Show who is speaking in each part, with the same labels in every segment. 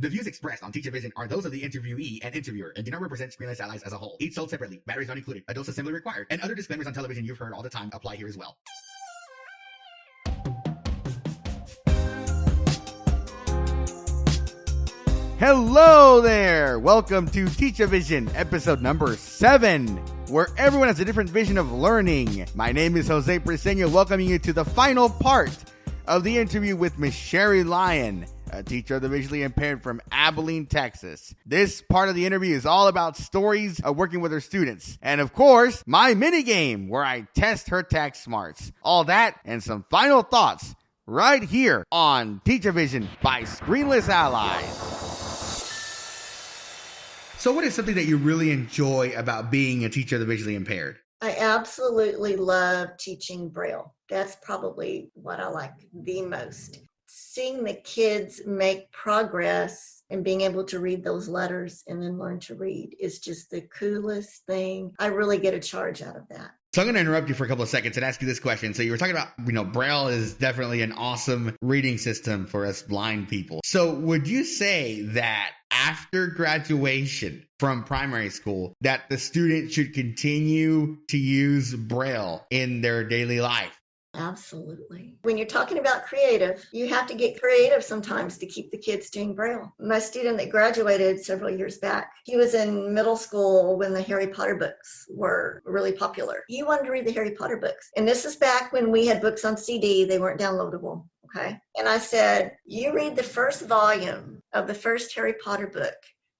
Speaker 1: The views expressed on Teachavision are those of the interviewee and interviewer and do not represent Screenless Allies as a whole. Each sold separately, batteries not included, a dose assembly required, and other disclaimers on television you've heard all the time apply here as well. Hello there! Welcome to Teachavision, episode number 7, where everyone has a different vision of learning. My name is Jose Briseño, welcoming you to the final part of the interview with Miss Sharrie Lyon, a teacher of the visually impaired from Abilene, Texas. This part of the interview is all about stories of working with her students. And of course, my mini game where I test her tech smarts. All that and some final thoughts right here on Teachavision by Screenless Allies. So what is something that you really enjoy about being a teacher of the visually impaired?
Speaker 2: I absolutely love teaching Braille. That's probably what I like the most. Seeing the kids make progress and being able to read those letters and then learn to read is just the coolest thing. I really get a charge out of that.
Speaker 1: So I'm going to interrupt you for a couple of seconds and ask you this question. So you were talking about, Braille is definitely an awesome reading system for us blind people. So would you say that after graduation from primary school, that the student should continue to use Braille in their daily life?
Speaker 2: Absolutely. When you're talking about creative, you have to get creative sometimes to keep the kids doing Braille. My student that graduated several years back, he was in middle school when the Harry Potter books were really popular. He wanted to read the Harry Potter books. And this is back when we had books on CD. They weren't downloadable. Okay. And I said, you read the first volume of the first Harry Potter book.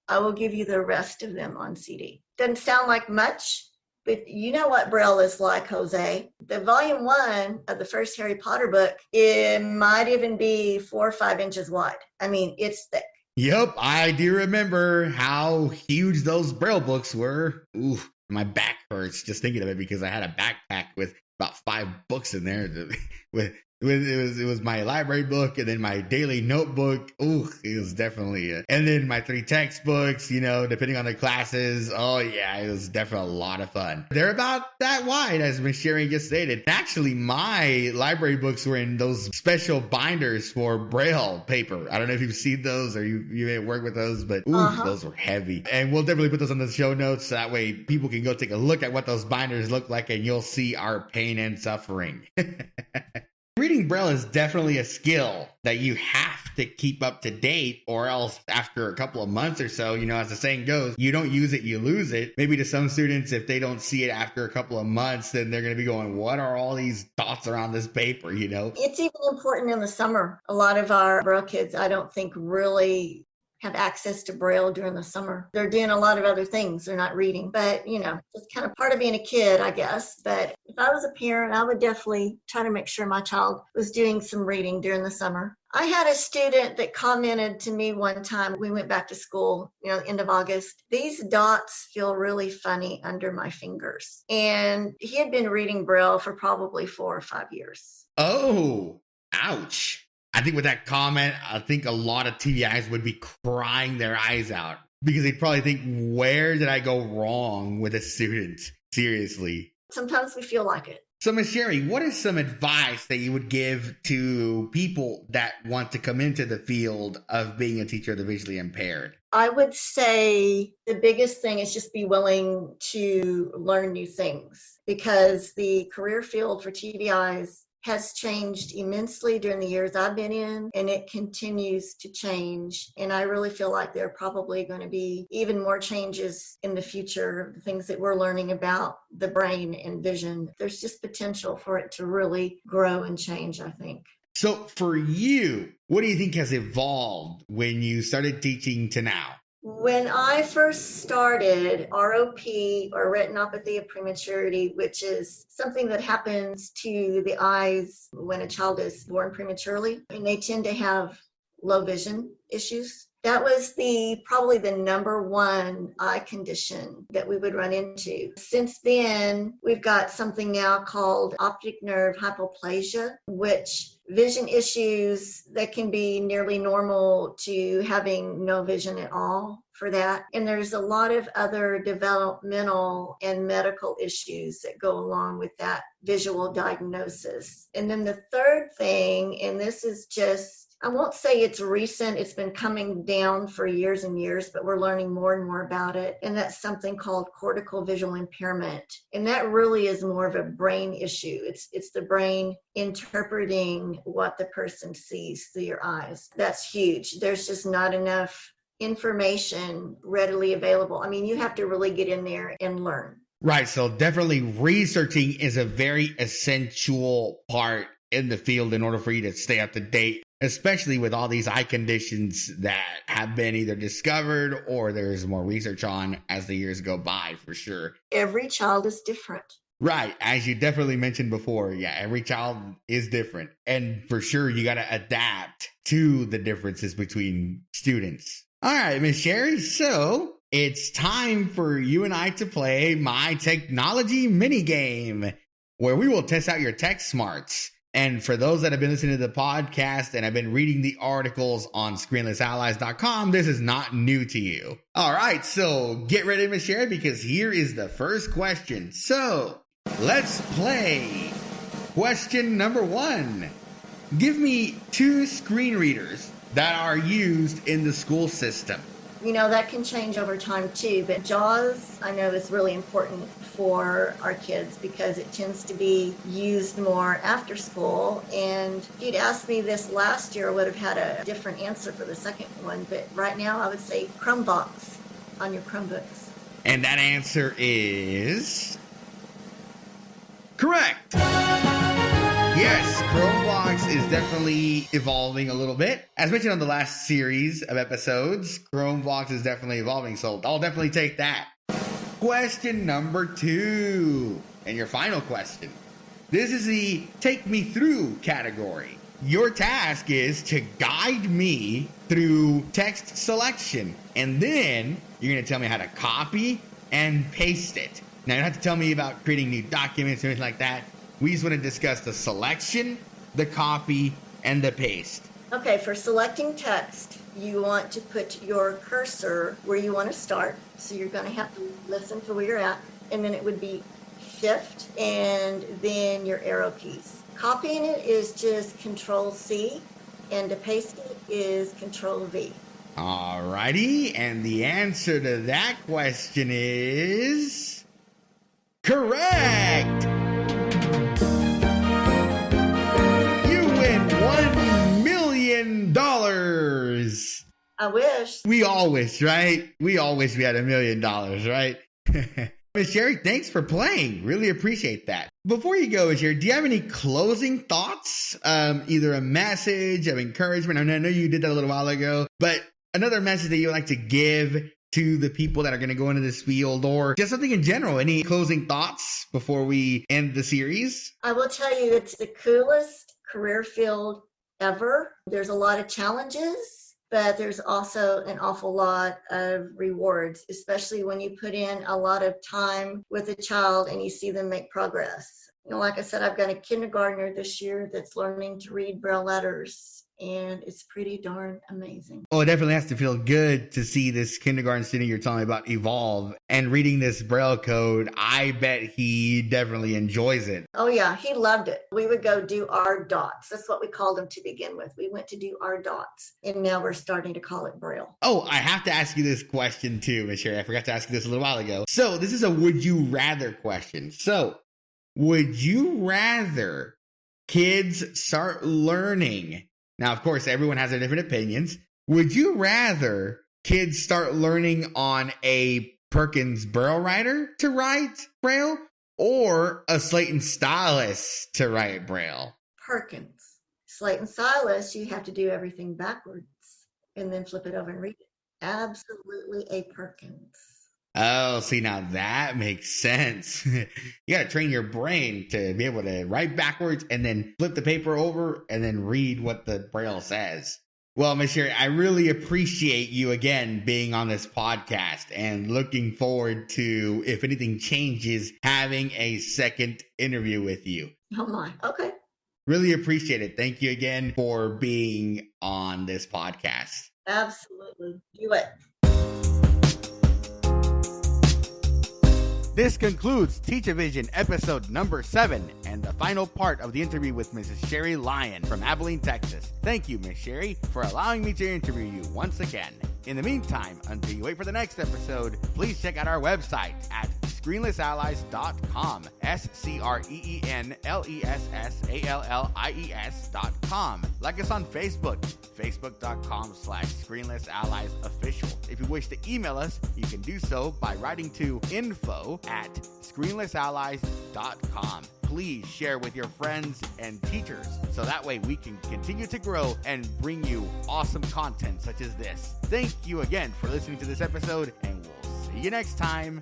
Speaker 2: I will give you the rest of them on CD. Doesn't sound like much, but you know what Braille is like, Jose. The volume 1 of the first Harry Potter book, it might even be 4 or 5 inches wide. I mean, it's thick.
Speaker 1: Yep, I do remember how huge those Braille books were. Ooh, my back hurts just thinking of it because I had a backpack with about 5 books in there. It was my library book and then my daily notebook. Ooh, it was definitely and then my 3 textbooks, depending on the classes. Oh yeah, it was definitely a lot of fun. They're about that wide, as Ms. Sharrie just stated. Actually, my library books were in those special binders for Braille paper. I don't know if you've seen those or you may work with those, but those were heavy. And we'll definitely put those on the show notes so that way people can go take a look at what those binders look like and you'll see our pain and suffering. Reading Braille is definitely a skill that you have to keep up to date, or else after a couple of months or so, as the saying goes, you don't use it, you lose it. Maybe to some students, if they don't see it after a couple of months, then they're going to be going, what are all these dots around this paper,
Speaker 2: It's even important in the summer. A lot of our Braille kids, I don't think really have access to Braille during the summer. They're doing a lot of other things. They're not reading, but it's kind of part of being a kid, I guess. But if I was a parent, I would definitely try to make sure my child was doing some reading during the summer. I had a student that commented to me one time, we went back to school, end of August. These dots feel really funny under my fingers. And he had been reading Braille for probably 4 or 5 years.
Speaker 1: Oh, ouch. I think with that comment, I think a lot of TVIs would be crying their eyes out because they'd probably think, where did I go wrong with a student? Seriously.
Speaker 2: Sometimes we feel like it.
Speaker 1: So, Ms. Sharrie, what is some advice that you would give to people that want to come into the field of being a teacher of the visually impaired?
Speaker 2: I would say the biggest thing is just be willing to learn new things, because the career field for TVIs has changed immensely during the years I've been in, and it continues to change. And I really feel like there are probably going to be even more changes in the future, the things that we're learning about the brain and vision. There's just potential for it to really grow and change, I think.
Speaker 1: So for you, what do you think has evolved when you started teaching to now?
Speaker 2: When I first started, ROP, or retinopathy of prematurity, which is something that happens to the eyes when a child is born prematurely, and they tend to have low vision issues. That was probably the number one eye condition that we would run into. Since then, we've got something now called optic nerve hypoplasia, which vision issues that can be nearly normal to having no vision at all for that. And there's a lot of other developmental and medical issues that go along with that visual diagnosis. And then the third thing, and this is just I won't say it's recent. It's been coming down for years and years, but we're learning more and more about it. And that's something called cortical visual impairment. And that really is more of a brain issue. It's the brain interpreting what the person sees through your eyes. That's huge. There's just not enough information readily available. I mean, you have to really get in there and learn.
Speaker 1: Right. So definitely researching is a very essential part in the field in order for you to stay up to date, especially with all these eye conditions that have been either discovered or there's more research on as the years go by, for sure.
Speaker 2: Every child is different.
Speaker 1: Right. As you definitely mentioned before, yeah, every child is different. And for sure, you got to adapt to the differences between students. All right, Miss Sharrie. So it's time for you and I to play my technology mini game where we will test out your tech smarts. And for those that have been listening to the podcast and have been reading the articles on screenlessallies.com, this is not new to you. All right, so get ready, Miss Sharrie, because here is the first question. So let's play. Question number 1. Give me 2 screen readers that are used in the school system.
Speaker 2: You know, that can change over time too, but JAWS, I know, is really important for our kids because it tends to be used more after school. And if you'd asked me this last year, I would have had a different answer for the second one. But right now, I would say Chromebox on your Chromebooks.
Speaker 1: And that answer is correct. Yes, Chromebox is definitely evolving a little bit. As mentioned on the last series of episodes, Chromebox is definitely evolving, so I'll definitely take that. Question number 2, and your final question. This is the Take Me Through category. Your task is to guide me through text selection, and then you're going to tell me how to copy and paste it. Now, you don't have to tell me about creating new documents or anything like that. We just want to discuss the selection, the copy, and the paste.
Speaker 2: Okay, for selecting text, you want to put your cursor where you want to start. So you're going to have to listen to where you're at. And then it would be Shift and then your arrow keys. Copying it is just Control-C, and to paste it is Control-V.
Speaker 1: Alrighty, and the answer to that question is correct! $1 million.
Speaker 2: I wish.
Speaker 1: We all wish, right? We all wish we had $1 million, right? Miss Sharrie, thanks for playing. Really appreciate that. Before you go, Miss Sharrie, do you have any closing thoughts? Either a message of encouragement. I know you did that a little while ago, but another message that you would like to give to the people that are going to go into this field, or just something in general. Any closing thoughts before we end the series?
Speaker 2: I will tell you, it's the coolest career field ever. There's a lot of challenges, but there's also an awful lot of rewards, especially when you put in a lot of time with a child and you see them make progress. You know, like I said, I've got a kindergartner this year that's learning to read Braille letters, and it's pretty darn amazing.
Speaker 1: Oh, it definitely has to feel good to see this kindergarten student you're telling me about evolve and reading this Braille code. I bet he definitely enjoys it.
Speaker 2: Oh yeah, he loved it. We would go do our dots. That's what we called them to begin with. We went to do our dots, and now we're starting to call it Braille.
Speaker 1: Oh, I have to ask you this question too, Miss Sharrie. I forgot to ask you this a little while ago. So this is a would you rather question. So would you rather kids start learning? Now, of course, everyone has their different opinions. Would you rather kids start learning on a Perkins Braille writer to write Braille or a Slate and Stylus to write Braille?
Speaker 2: Perkins. Slate and Stylus, you have to do everything backwards and then flip it over and read it. Absolutely a Perkins.
Speaker 1: Oh, see, now that makes sense. You got to train your brain to be able to write backwards and then flip the paper over and then read what the Braille says. Well, Miss Sharrie, I really appreciate you again being on this podcast and looking forward to, if anything changes, having a second interview with you.
Speaker 2: Oh my, okay.
Speaker 1: Really appreciate it. Thank you again for being on this podcast.
Speaker 2: Absolutely. Do it.
Speaker 1: This concludes Teachavision episode number 7 and the final part of the interview with Mrs. Sharrie Lyon from Abilene, Texas. Thank you, Miss Sharrie, for allowing me to interview you once again. In the meantime, until you wait for the next episode, please check out our website at screenlessallies.com, SCREENLESSALLIES.com. Like us on Facebook, facebook.com/screenlessalliesofficial. If you wish to email us, you can do so by writing to info@screenlessallies.com. Please share with your friends and teachers so that way we can continue to grow and bring you awesome content such as this. Thank you again for listening to this episode, and we'll see you next time.